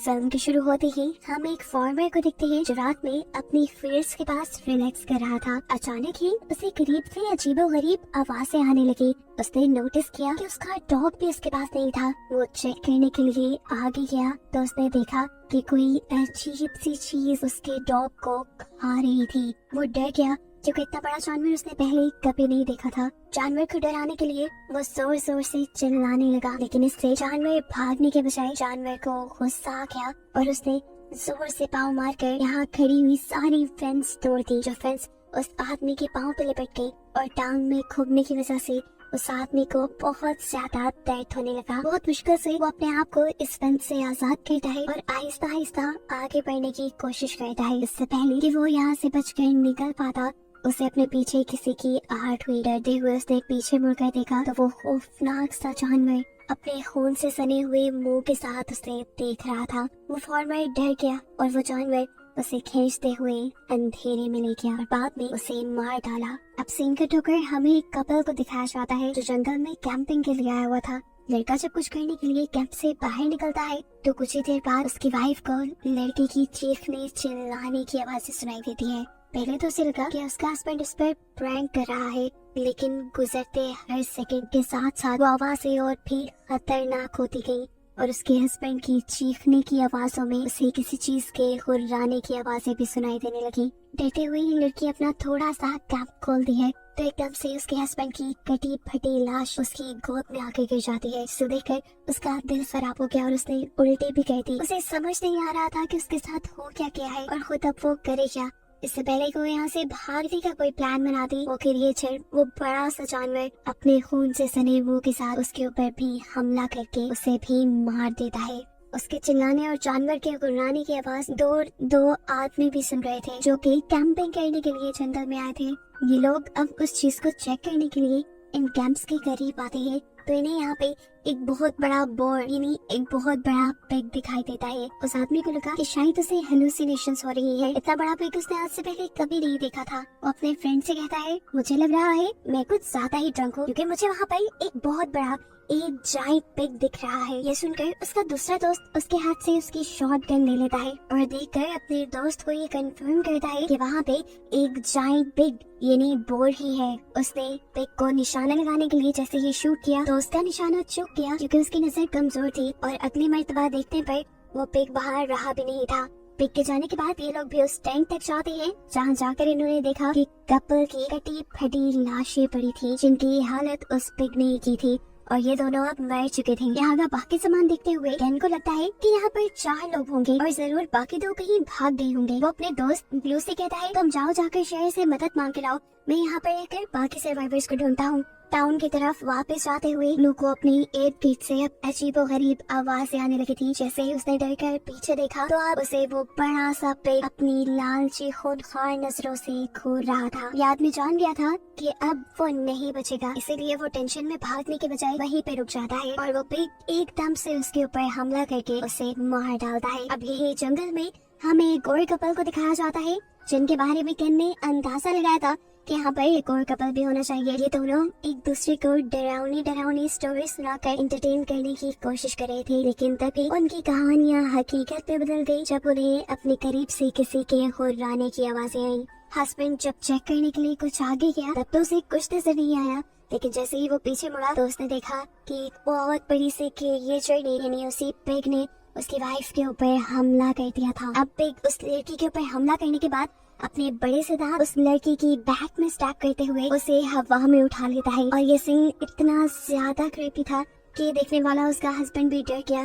Film के शुरू होते ही हम एक फार्मर को देखते हैं जो रात में अपनी फील्ड्स के पास रिलैक्स कर रहा था। अचानक ही उसे करीब से अजीबोगरीब आवाजें आने लगी। उसने नोटिस किया कि उसका डॉग भी उसके पास नहीं था। वो चेक करने के लिए आगे गया तो उसने देखा कि कोई अजीब सी चीज उसके डॉग को खा रही थी। वो डर गया क्योंकि इतना बड़ा जानवर उसने पहले कभी नहीं देखा था। जानवर को डराने के लिए वो जोर जोर से चिल्लाने लगा, लेकिन इससे जानवर भागने के बजाय जानवर को गुस्सा आ गया और उसने जोर से पाँव मारकर यहाँ खड़ी हुई सारी फेंस तोड़ दी। जो फेंस उस आदमी के पाँव पे लिपट गई और टांग में खुबने की वजह से उस आदमी को बहुत ज्यादा दर्द होने लगा। बहुत मुश्किल से वो अपने आप को इस फेंस से आजाद करता है और आहिस्ता आहिस्ता आगे बढ़ने की कोशिश करता है। इससे पहले कि वो यहाँ से बचकर निकल पाता, उसे अपने पीछे किसी की आहट हुई। डरते हुए उसने पीछे मुड़कर देखा तो वो खौफनाक सा जानवर अपने खून से सने हुए मुंह के साथ उसे देख रहा था। वो फार्मर डर गया और वो जानवर उसे खींचते हुए अंधेरे में ले गया और बाद में उसे मार डाला। अब सीन कट होकर हमें एक कपल को दिखाया जाता है जो जंगल में कैंपिंग के लिए आया हुआ था। लड़का जब कुछ करने के लिए कैंप से बाहर निकलता है तो कुछ ही देर बाद उसकी वाइफ को लड़के की चीखने चिल्लाने की आवाज़ें सुनाई देती है। पहले तो उसे लगा कि उसका हस्बैंड उस पर प्रैंक कर रहा है, लेकिन गुजरते हर सेकंड के साथ साथ वो आवाज़ें और भी खतरनाक होती गई और उसके हस्बैंड की चीखने की आवाज़ों में उसे किसी चीज के हुर्राने की आवाज़ें भी सुनाई देने लगी। डरते हुए लड़की अपना थोड़ा सा कैंप खोलती है तो एकदम से उसके हस्बैंड की कटी फटी लाश उसकी गोद में आके गिर जाती है, जिसे देखकर उसका दिल खराब हो गया और उसने उल्टी भी कर दी। उसे समझ नहीं आ रहा था कि उसके साथ हो क्या है और खुद अब वो करे क्या। इससे पहले कि वो यहाँ से भागने का कोई प्लान बनाती, वो क्रिएचर, वो बड़ा सा जानवर अपने खून से सने मुंह के साथ उसके ऊपर भी हमला करके उसे भी मार देता है। उसके चिल्लाने और जानवर के गुर्राने की आवाज दो आदमी भी सुन रहे थे जो कि कैंपिंग करने के लिए जंगल में आए थे। ये लोग अब उस चीज को चेक करने के लिए इन कैंप्स के करीब आते हैं तो इन्हें यहाँ पे एक बहुत बड़ा बोर यानी एक बहुत बड़ा पिग दिखाई देता है। उस आदमी को लगा कि शायद उसे हेलुसिनेशंस हो रही है। इतना बड़ा पिग उसने आज से पहले कभी नहीं देखा था। वो अपने फ्रेंड से कहता है, मुझे लग रहा है मैं कुछ ज्यादा ही ड्रंक हूँ क्योंकि मुझे वहाँ पर एक बहुत बड़ा एक जायंट पिग दिख रहा है। ये सुनकर उसका दूसरा दोस्त उसके हाथ से उसकी शॉटगन ले लेता है और देखकर अपने दोस्त को ये कंफर्म करता है कि वहाँ पे एक जायंट पिग यानी बोर ही है। उसने पिग को निशाना लगाने के लिए जैसे ही शूट किया तो उसका निशाना चूक गया क्योंकि उसकी नजर कमजोर थी और अगली मर्तबा देखने पर वो पिग बाहर रहा भी नहीं था। पिग के जाने के बाद ये लोग भी उस टैंक तक जाते हैं जहाँ जाकर इन्होंने देखा कि कपल की कटी फटी लाशें पड़ी थी जिनकी हालत उस पिग ने की थी और ये दोनों अब मर चुके थे। यहाँ का बाकी सामान देखते हुए कैन को लगता है कि यहाँ पर 4 लोग होंगे और जरूर बाकी 2 कहीं भाग गए होंगे। वो अपने दोस्त ब्लू से कहता है, तुम जाओ जाकर शहर से मदद मांग के लाओ, मैं यहाँ पर रहकर बाकी सर्वाइवर्स को ढूंढता हूँ। टाउन की तरफ वापस जाते हुए ब्लू को अपनी एयर किट से अब अजीबोगरीब आवाज़ें आने लगी थी। जैसे ही उसने डर कर पीछे देखा तो अब उसे वो बड़ा सा पिग अपनी लालची खूनखार नजरों से घूर रहा था। ये आदमी जान गया था कि अब वो नहीं बचेगा, इसीलिए वो टेंशन में भागने के बजाय वहीं पे रुक जाता है और वो पिग एकदम से उसके ऊपर हमला करके उसे मार डालता है। अब यही जंगल में हमें एक और कपल को दिखाया जाता है जिनके बारे में केन ने अंदाजा लगाया था कि यहाँ पर एक और कपल भी होना चाहिए। ये दोनों एक दूसरे को डरावनी स्टोरी सुनाकर एंटरटेन करने की कोशिश कर रहे थे, लेकिन तभी उनकी कहानियाँ हकीकत में बदल गई जब उन्हें अपने करीब से किसी के हुर्राने की आवाजें आई। हस्बैंड जब चेक करने के लिए कुछ आगे गया तब तो उसे कुछ नजर नहीं आया, लेकिन जैसे ही वो पीछे मुड़ा तो उसने देखा कि बहुत बड़ी सी क्रिएचर ने यानी उसी पिग ने उसकी वाइफ के ऊपर हमला कर दिया था। अब पिग उस लड़की के ऊपर हमला करने के बाद अपने बड़े से दांत उस लड़की की बैक में स्टैब करते हुए उसे हवा में उठा लेता है और ये सीन इतना ज्यादा क्रीपी था कि देखने वाला उसका हस्बैंड भी डर गया।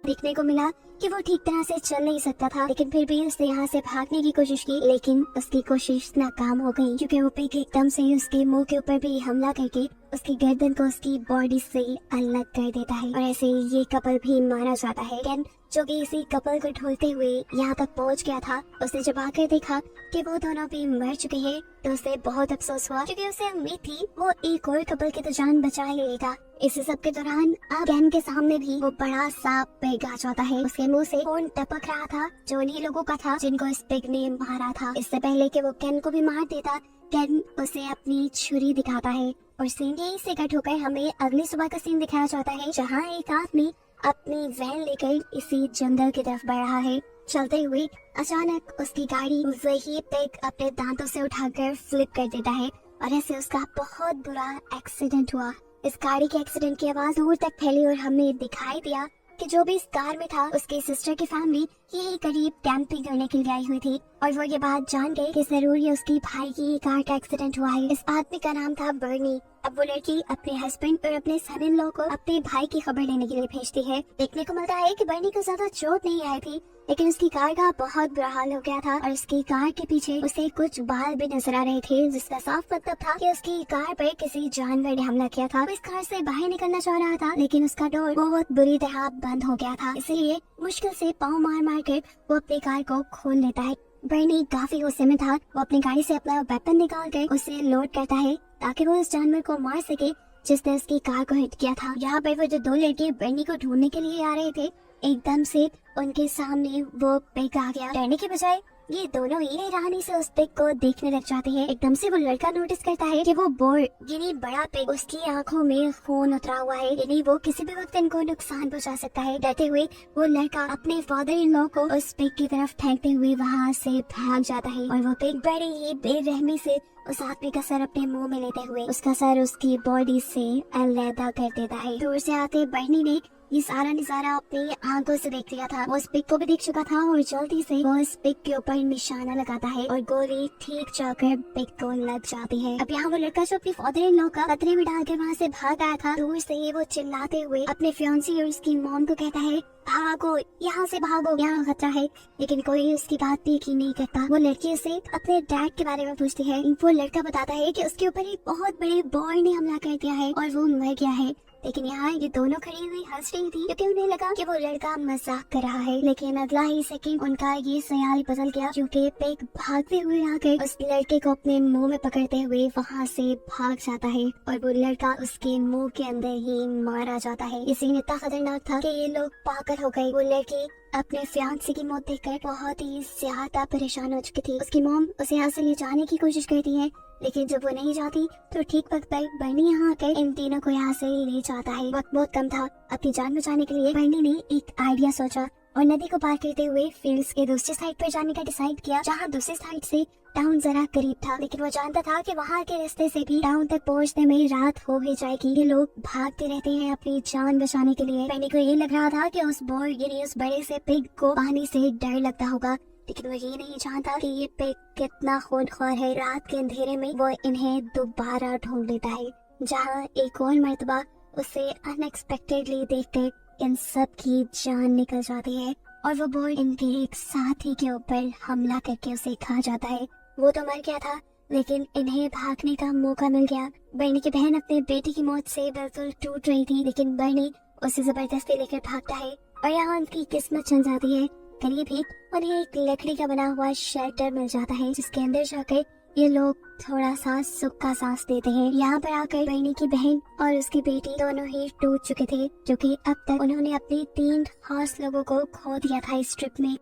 देखने को मिला कि वो ठीक तरह से चल नहीं सकता था, लेकिन फिर भी उसने यहाँ से भागने की कोशिश की, लेकिन उसकी कोशिश नाकाम हो गई क्योंकि वो पिग एकदम से उसके मुंह के ऊपर भी हमला करके उसकी गर्दन को उसकी बॉडी से अलग कर देता है और ऐसे ये कपल भी मारा जाता है। केन जो कि इसी कपल को ढूंढते हुए यहाँ तक पहुँच गया था, उसने जब आकर देखा कि वो दोनों भी मर चुके हैं तो उसे बहुत अफसोस हुआ क्योंकि उसे उम्मीद थी वो एक और कपल की तो जान बचा ही लेगा। इस सब के दौरान अब केन के सामने भी वो बड़ा सा पिग आ जाता है। उसके मुंह से खून टपक रहा था जो उन्हीं लोगों का था जिनको इस पिग ने मारा था। इससे पहले कि वो केन को भी मार देता, केन उसे अपनी छुरी दिखाता है और सीन यहीं से कट होकर हमें अगली सुबह का सीन दिखाया जाता है जहाँ एक आदमी अपनी वैन लेकर इसी जंगल की तरफ बढ़ रहा है। चलते हुए अचानक उसकी गाड़ी वही पिग अपने दांतों से उठाकर फ्लिप कर देता है और ऐसे उसका बहुत बुरा एक्सीडेंट हुआ। इस गाड़ी के एक्सीडेंट की आवाज दूर तक फैली और हमें दिखाई दिया कि जो भी इस कार में था उसके सिस्टर की फैमिली यही करीब कैंपिंग करने के लिए आई हुई थी और वो ये बात जान गए कि जरूर ये उसकी भाई की कार का एक्सीडेंट हुआ है। इस आदमी का नाम था बर्नी। अब वो लड़की अपने हस्बैंड और अपने सन इन लॉ को अपने भाई की खबर लेने के लिए भेजती है। देखने को मिलता है कि बर्नी को ज्यादा चोट नहीं आई थी, लेकिन उसकी कार का बहुत बुरा हाल हो गया था और उसकी कार के पीछे उसे कुछ बाल भी नजर आ रहे थे, जिसका साफ मतलब था कि उसकी कार पर किसी जानवर ने हमला किया था। वो इस कार से बाहर निकलना चाह रहा था, लेकिन उसका डोर बहुत बुरी तरह बंद हो गया था, इसलिए मुश्किल से पाँव मार मार कर वो अपनी कार को खोल लेता है। बर्नी काफी गुस्से में था। वो अपनी गाड़ी से अपना वेपन निकाल कर उसे लोड करता है ताकि वो उस जानवर को मार सके जिसने उसकी कार को हिट किया था। यहाँ पर वो जो दो लड़के बर्नी को ढूंढने के लिए आ रहे थे, एकदम से उनके सामने वो पिग आ गया। डरने के बजाय ये दोनों ही हैरानी से उस पिग को देखने लग जाते हैं। एकदम से वो लड़का नोटिस करता है कि वो बोर यानी बड़ा पिग, उसकी आंखों में खून उतरा हुआ है, यानी वो किसी भी वक्त इनको नुकसान पहुंचा सकता है। डरते हुए वो लड़का अपने फादर इन लॉ को उस पिग की तरफ फेंकते हुए वहाँ से भाग जाता है और वो पिग बड़े ही बेरहमी से उस आदमी का सर अपने मुंह में लेते हुए उसका सर उसकी बॉडी से अलग कर देता है। दूर से आते बर्नी ने ये सारा नजारा अपनी आंखों से देख लिया था। वो उस पिग को भी देख चुका था और जल्दी से वो इस पिग के ऊपर निशाना लगाता है और गोली ठीक जाकर पिग को लग जाती है। अब यहाँ वो लड़का जो अपनी फादर इन लॉ का खतरे में डालकर वहाँ से भाग आया था, दूर से ही वो चिल्लाते हुए अपने फियांसी और उसकी मॉम को कहता है, भागो यहाँ से भागो, यहाँ खतरा है। लेकिन कोई उसकी बात भी यकीन नहीं करता। वो लड़की उसे अपने डैड के बारे में पूछती है। वो लड़का बताता है कि उसके ऊपर एक बहुत बड़े बॉय ने हमला कर दिया है और वो मर गया है। लेकिन यहाँ ये दोनों खड़ी हुई हंस रही थी क्योंकि उन्हें लगा कि वो लड़का मजाक कर रहा है। लेकिन अगला ही सेकंड उनका ये ख्याल बदल गया क्योंकि पिग भागते हुए आकर उस लड़के को अपने मुंह में पकड़ते हुए वहाँ से भाग जाता है और वो लड़का उसके मुंह के अंदर ही मारा जाता है। ये सीन इतना खतरनाक था कि ये लोग पागल हो गए। वो लड़की अपने फियांसे की मौत देखकर बहुत ही ज्यादा परेशान हो चुकी थी। उसकी मॉम उसे यहाँ से ले जाने की कोशिश करती है, लेकिन जब वो नहीं जाती तो ठीक वक्त पर बर्नी यहाँ आकर इन तीनों को यहाँ से ले जाता है। वक्त बहुत कम था। अपनी जान बचाने के लिए बर्नी ने एक आइडिया सोचा और नदी को पार करते हुए फील्ड्स के दूसरी साइड पर जाने का डिसाइड किया, जहाँ दूसरी साइड से टाउन जरा करीब था। लेकिन वो जानता था कि वहाँ के रास्ते से भी टाउन तक पहुँचने में रात हो ही जाएगी। ये लोग भागते रहते हैं अपनी जान बचाने के लिए। बर्नी को ये लग रहा था कि उस बोर यानी उस बड़े से पिग को पानी से डर लगता होगा, लेकिन वो ये नहीं जानता कि ये पिग कितना खूनख्वार है। रात के अंधेरे में वो इन्हें दोबारा ढूंढ लेता है, जहाँ एक और मर्तबा उसे अनएक्सपेक्टेडली देखकर इन सब की जान निकल जाती है और वो बोर इनके एक साथी के ऊपर हमला करके उसे खा जाता है। वो तो मर गया था, लेकिन इन्हें भागने का मौका मिल गया। बर्नी की बहन अपने बेटे की मौत से बिल्कुल टूट रही थी, लेकिन बर्नी उसे जबरदस्ती लेकर भागता है और यहाँ उनकी किस्मत चल जाती है। करीब ही उन्हें एक लकड़ी का बना हुआ शेल्टर मिल जाता है, जिसके अंदर जाकर ये लोग थोड़ा सा सुख का सांस देते हैं। यहाँ पर आकर बर्नी की बहन और उसकी बेटी दोनों ही टूट चुके थे, जो कि अब तक उन्होंने अपने 3 खास लोगों को खो दिया था इस ट्रिप में।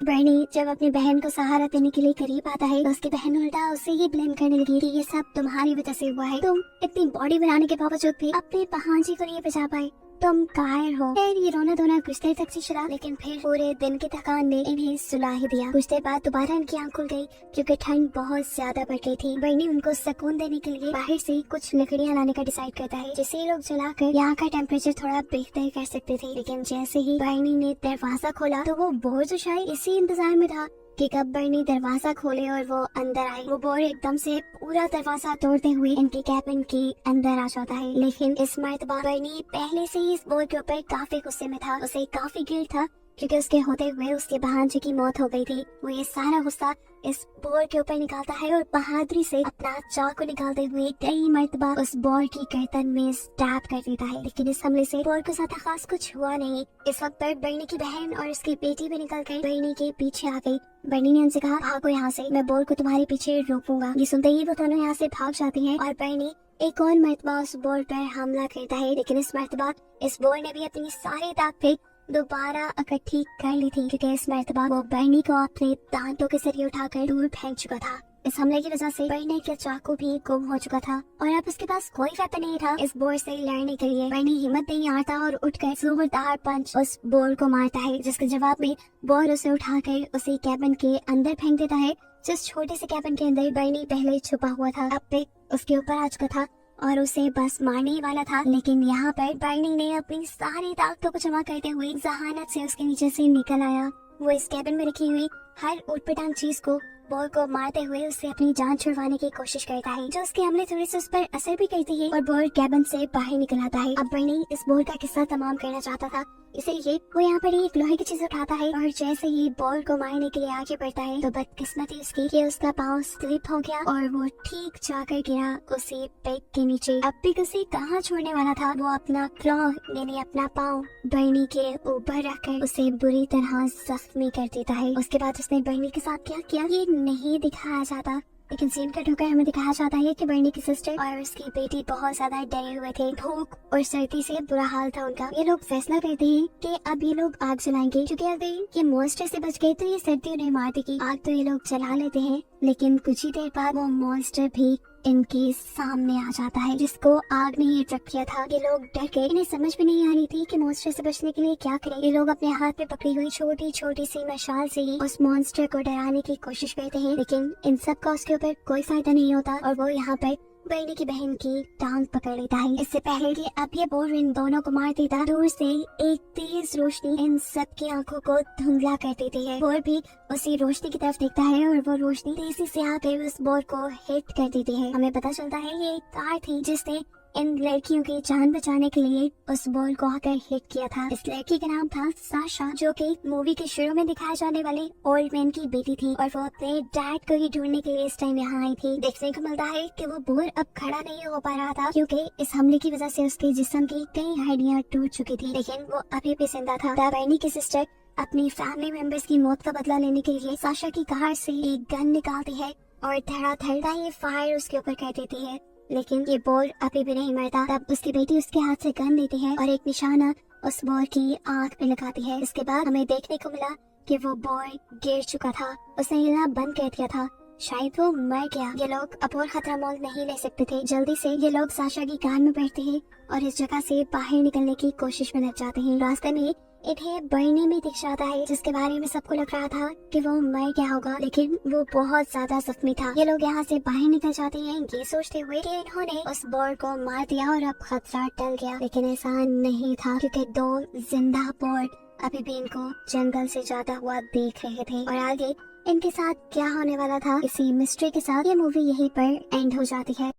बर्नी जब अपनी बहन को सहारा देने के लिए करीब आता है तो उसकी बहन उल्टा उसे ही ब्लेम करने लगी कि ये सब तुम्हारी वजह से हुआ है। तुम इतनी बॉडी बनाने के बावजूद भी अपने भांजी को नहीं बचा पाए, तुम कायर हो। फिर ये रोना धोना कुछ देर तक चला, लेकिन फिर पूरे दिन की थकान ने इन्हें सुला ही दिया। कुछ देर बाद दोबारा इनकी आंख खुल गई क्योंकि ठंड बहुत ज्यादा बढ़ गई थी। बर्नी उनको सुकून देने के लिए बाहर से कुछ लकड़ियाँ लाने का डिसाइड करता है, जिसे ये लोग जलाकर यहाँ का टेम्परेचर थोड़ा बेहतर कर सकते थे। लेकिन जैसे ही बर्नी ने दरवाजा खोला तो वो बोर जो शायद इसी इंतजार में था कि कब बर्नी दरवाजा खोले और वो अंदर आए। वो बोर एकदम से पूरा दरवाजा तोड़ते हुए इनकी कैबिन के अंदर आ जाता है। लेकिन इस मर्तबा बर्नी पहले से ही इस बोर के ऊपर काफी गुस्से में था। उसे काफी गिल्ट था क्योंकि उसके होते हुए उसके भांजे की मौत हो गई थी। वो ये सारा गुस्सा इस बोर के ऊपर निकालता है और बहादुरी से अपना चाकू निकालते हुए कई मर्तबा उस बोर की गर्दन में स्टैब कर देता है। लेकिन इस हमले से बोर को ज्यादा खास कुछ हुआ नहीं। इस वक्त पर बर्नी की बहन और उसकी बेटी भी निकल कर बर्नी के पीछे आ गई। बर्नी ने उनसे कहा, भागो यहाँ से, मैं बोर को तुम्हारे पीछे रोकूंगा। ये सुनते ही वो दोनों यहाँ से भाग जाती हैं और बर्नी एक और मर्तबा उस बोर पर हमला करता है। लेकिन इस मर्तबा इस बोर ने भी अपनी सारी ताकत दोबारा इकट्ठी कर ली थी, क्योंकि इस मर्तबा वो बर्नी को अपने दांतों के जरिए उठाकर दूर फेंक चुका था। इस हमले की वजह से बर्नी का चाकू भी गुम हो चुका था और अब उसके पास कोई वेपन नहीं था इस बोर से लड़ने के लिए। बर्नी हिम्मत नहीं हारता और उठकर जोरदार पंच उस बोर को मारता है, जिसके जवाब में बोर उसे उठाकर उसे कैबिन के अंदर फेंक देता है। जिस छोटे से कैबिन के अंदर बर्नी पहले छुपा हुआ था, अब पिक उसके ऊपर आ चुका था और उसे बस मारने ही वाला था। लेकिन यहाँ पर बर्नी ने अपनी सारी ताकतों को जमा करते हुए जहानत से उसके नीचे से निकल आया। वो इस कैबिन में रखी हुई हर उटपटांग चीज को बोर को मारते हुए उससे अपनी जान छुड़वाने की कोशिश करता है, जो उसके हमले थोड़े से उस पर असर भी करती है और बोर कैबिन से बाहर निकल आता है। अब बर्नी इस बोर का किस्सा तमाम करना चाहता था, इसीलिए वो यहाँ पर एक लोहे की चीज उठाता है और जैसे ही बोर को मारने के लिए आगे बढ़ता है तो बदकिस्मती उसकी कि उसका पाँव स्लिप हो गया और वो ठीक जाकर गिरा उसी पेग के नीचे। अब पिग उसे कहाँ छोड़ने वाला था, वो अपना क्लॉ यानी अपना पाँव बर्नी के ऊपर रखकर उसे बुरी तरह जख्मी कर देता है। उसके बाद उसने बर्नी के साथ क्या किया ये नहीं दिखाया जाता, लेकिन सीन कट होकर हमें दिखाया जाता है कि बर्नी की सिस्टर और उसकी बेटी बहुत ज्यादा डरे हुए थे। भूख और सर्दी से बुरा हाल था उनका। ये लोग फैसला करते हैं कि अब ये लोग आग जलाएंगे, क्योंकि अगर ये मॉन्स्टर से बच गए तो ये सर्दी उन्हें मार देगी। आग तो ये लोग जला लेते हैं, लेकिन कुछ ही देर बाद वो मॉन्स्टर भी इनके सामने आ जाता है जिसको आग ने ही ट्रक किया था। ये लोग डर गए, इन्हें समझ में नहीं आ रही थी कि मॉन्स्टर से बचने के लिए क्या करें। ये लोग अपने हाथ में पकड़ी हुई छोटी छोटी सी मशाल से ही उस मॉन्स्टर को डराने की कोशिश करते हैं, लेकिन इन सब का उसके ऊपर कोई फायदा नहीं होता और वो यहाँ पर बर्नी की बहन की टांग पकड़ लेता है। इससे पहले कि अब ये बोर इन दोनों को मार देता, दूर से एक तेज रोशनी इन सब की आंखों को धुंधला कर देती है। बोर भी उसी रोशनी की तरफ देखता है और वो रोशनी तेजी से आकर उस बोर को हिट कर देती है। हमें पता चलता है ये एक कार थी जिसने इन लड़कियों की जान बचाने के लिए उस बॉल को आकर हिट किया था। इस लड़की का नाम था साशा, जो कि मूवी के शुरू में दिखाए जाने वाले ओल्ड मैन की बेटी थी और वो अपने डैड को ही ढूंढने के लिए इस टाइम यहाँ आई थी। देखने को मिलता है कि वो बोर अब खड़ा नहीं हो पा रहा था, क्योंकि इस हमले की वजह से उसके जिस्म की कई हड्डियां टूट चुकी थी, लेकिन वो अभी भी जिंदा था। बर्नी की सिस्टर अपनी फैमिली मेंबर्स की मौत का बदला लेने के लिए साशा की कार से एक गन निकालती है और धड़ाधड़ ये फायर उसके ऊपर कर देती है, लेकिन ये बोर अभी भी नहीं मरता। तब उसकी बेटी उसके हाथ से गन लेती है और एक निशाना उस बोर की आंख पे लगाती है। इसके बाद हमें देखने को मिला कि वो बोर गिर चुका था, उसने हिलना बंद कर दिया था, शायद वो मर गया। ये लोग अब और खतरा मोल नहीं ले सकते थे। जल्दी से ये लोग साशा की कार में बैठते हैं और इस जगह से बाहर निकलने की कोशिश में लग जाते हैं। रास्ते में इन्हें बर्नी में दिख जाता है, जिसके बारे में सबको लग रहा था कि वो मर गया होगा, लेकिन वो बहुत ज्यादा जख्मी था। ये लोग यहाँ से बाहर निकल जाते हैं ये सोचते हुए कि इन्होंने उस बोर को मार दिया और अब खतरा टल गया, लेकिन ऐसा नहीं था, क्योंकि दो जिंदा बोर अभी भी इनको जंगल से जाता हुआ देख रहे थे और आगे इनके साथ क्या होने वाला था, इसी मिस्ट्री के साथ ये मूवी यहीं पर एंड हो जाती है।